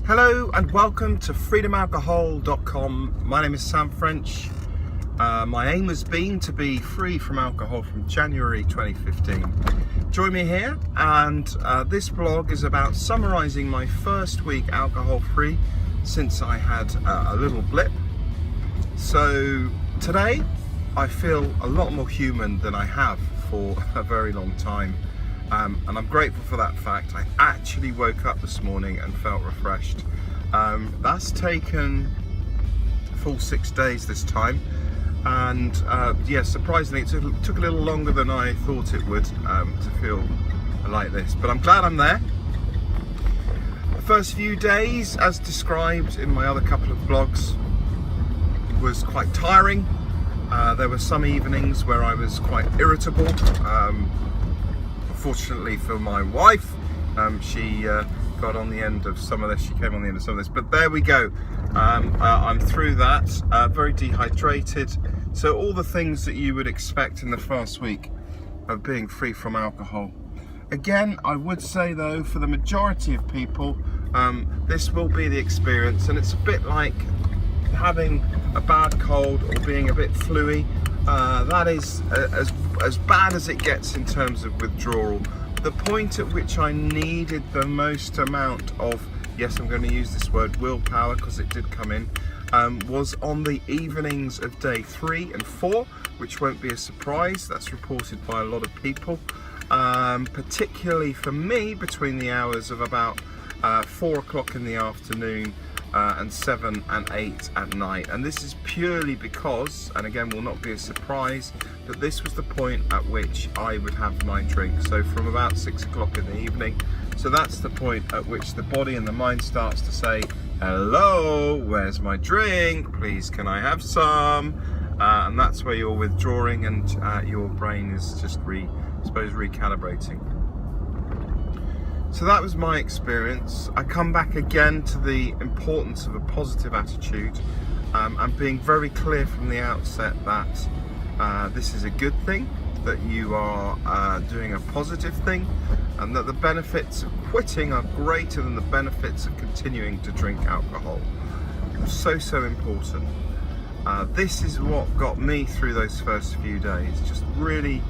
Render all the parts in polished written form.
Hello and welcome to freedomalcohol.com. My name is Sam French. My aim has been to be free from alcohol from January 2015. Join me here, and this blog is about summarising my first week alcohol free since I had a little blip. So today I feel a lot more human than I have for a very long time. And I'm grateful for that fact. I actually woke up this morning and felt refreshed. That's taken a full 6 days this time, and surprisingly it took a little longer than I thought it would to feel like this, but I'm glad I'm there. The first few days, as described in my other couple of blogs, was quite tiring. There were some evenings where I was quite irritable. Fortunately for my wife, she got on the end of some of this. She came on the end of some of this, but there we go. I'm through that. Very dehydrated. So all the things that you would expect in the first week of being free from alcohol. Again, I would say though, for the majority of people, this will be the experience, and it's a bit like having a bad cold or being a bit fluey. That is as bad as it gets in terms of withdrawal. The point at which I needed the most amount of, yes, I'm going to use this word, willpower, because it did come in, was on the evenings of day 3 and 4, which won't be a surprise. That's reported by a lot of people, particularly for me between the hours of about 4 o'clock in the afternoon and 7 and 8 at night. And this is purely because, and again will not be a surprise, that this was the point at which I would have my drink. So from about 6 o'clock in the evening. So that's the point at which the body and the mind starts to say, hello, where's my drink? Please, can I have some? And that's where you're withdrawing, and your brain is just recalibrating. So that was my experience. I come back again to the importance of a positive attitude, and being very clear from the outset that this is a good thing, that you are doing a positive thing, and that the benefits of quitting are greater than the benefits of continuing to drink alcohol. So important. This is what got me through those first few days, just really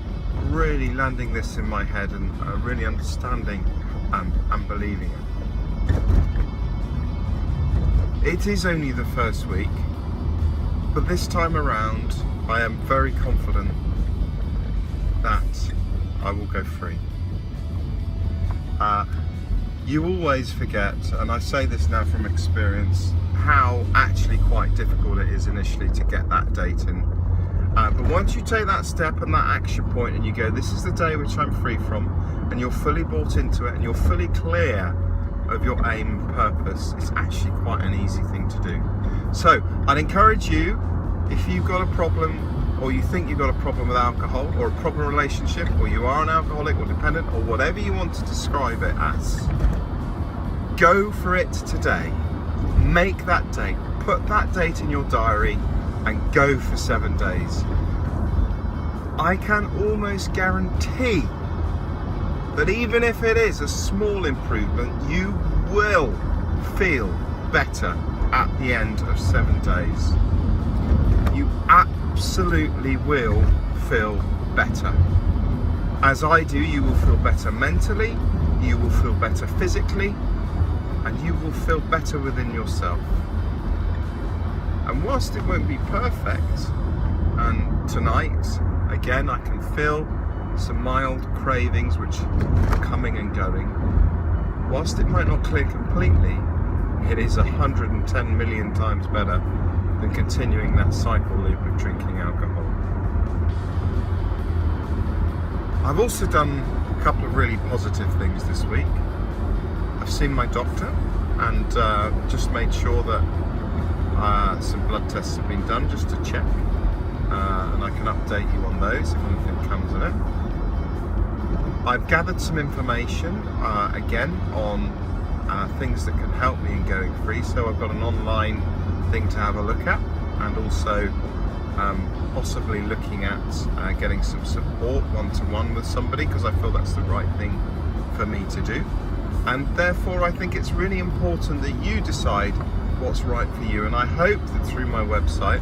landing this in my head and really understanding and believing it. It is only the first week, but this time around I am very confident that I will go free. You always forget, and I say this now from experience, how actually quite difficult it is initially to get that date in. But once you take that step and that action point and you go, this is the day which I'm free from, and you're fully bought into it and you're fully clear of your aim and purpose, it's actually quite an easy thing to do. So I'd encourage you, if you've got a problem, or you think you've got a problem with alcohol, or a problem relationship, or you are an alcoholic or dependent, or whatever you want to describe it as, go for it today. Make that date. Put that date in your diary and go for 7 days. I can almost guarantee that even if it is a small improvement, you will feel better at the end of 7 days. You absolutely will feel better. As I do, you will feel better mentally, you will feel better physically, and you will feel better within yourself. And whilst it won't be perfect, and tonight, again, I can feel some mild cravings which are coming and going, whilst it might not clear completely, it is 110 million times better than continuing that cycle loop of drinking alcohol. I've also done a couple of really positive things this week. I've seen my doctor and just made sure that some blood tests have been done just to check, and I can update you on those if anything comes in it. I've gathered some information again on things that can help me in going free, so I've got an online thing to have a look at, and also possibly looking at getting some support one-to-one with somebody, because I feel that's the right thing for me to do. and therefore I think it's really important that you decide what's right for you. And I hope that through my website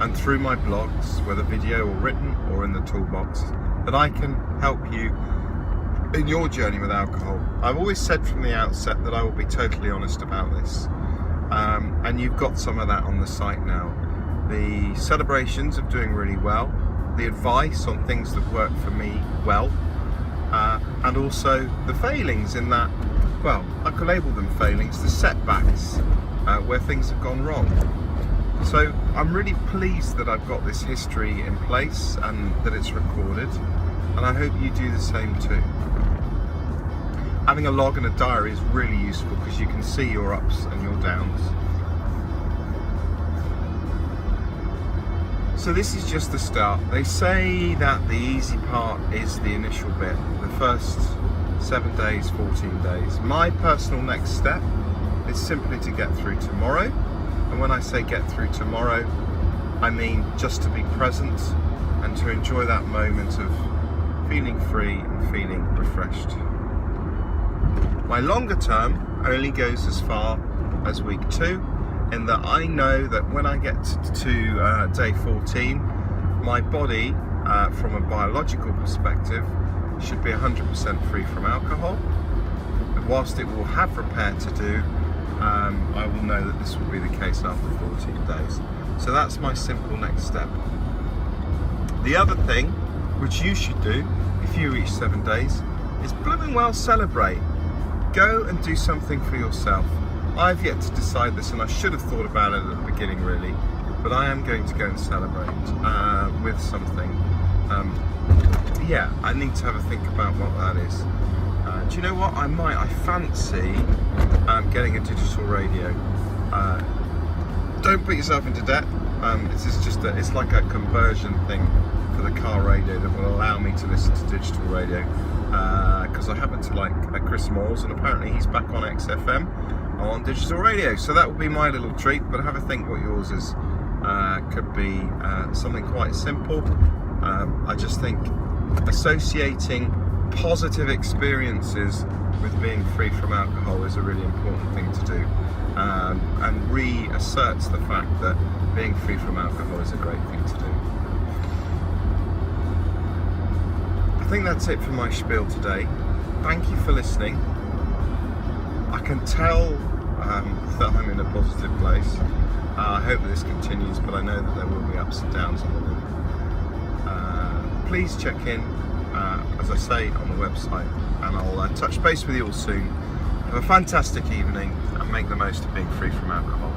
and through my blogs, whether video or written or in the toolbox, that I can help you in your journey with alcohol. I've always said from the outset that I will be totally honest about this, and you've got some of that on the site now. The celebrations of doing really well, the advice on things that work for me well, and also the failings in that, well, I could label them failings, the setbacks where things have gone wrong. So I'm really pleased that I've got this history in place and that it's recorded, and I hope you do the same too. Having a log and a diary is really useful because you can see your ups and your downs. So this is just the start. They say that the easy part is the initial bit, the first 7 days, 14 days. My personal next step is simply to get through tomorrow. And when I say get through tomorrow, I mean just to be present and to enjoy that moment of feeling free and feeling refreshed. My longer term only goes as far as week 2, in that I know that when I get to day 14, my body, from a biological perspective, should be 100% free from alcohol. And whilst it will have repair to do, I will know that this will be the case after 14 days. So that's my simple next step. The other thing, which you should do if you reach 7 days, is blooming well celebrate. Go and do something for yourself. I've yet to decide this, and I should have thought about it at the beginning really, but I am going to go and celebrate with something. Yeah, I need to have a think about what that is. Do you know what? I fancy getting a digital radio. Don't put yourself into debt. This is just it's like a conversion thing for the car radio that will allow me to listen to digital radio, because I happen to like Chris Moores, and apparently he's back on XFM on digital radio, so that will be my little treat. But have a think what yours is. Could be something quite simple. I just think associating positive experiences with being free from alcohol is a really important thing to do, and reasserts the fact that being free from alcohol is a great thing to do. I think that's it for my spiel today. Thank you for listening. I can tell that I'm in a positive place. I hope that this continues, but I know that there will be ups and downs on the way. Please check in, as I say, on the website, and I'll touch base with you all soon. Have a fantastic evening and make the most of being free from alcohol.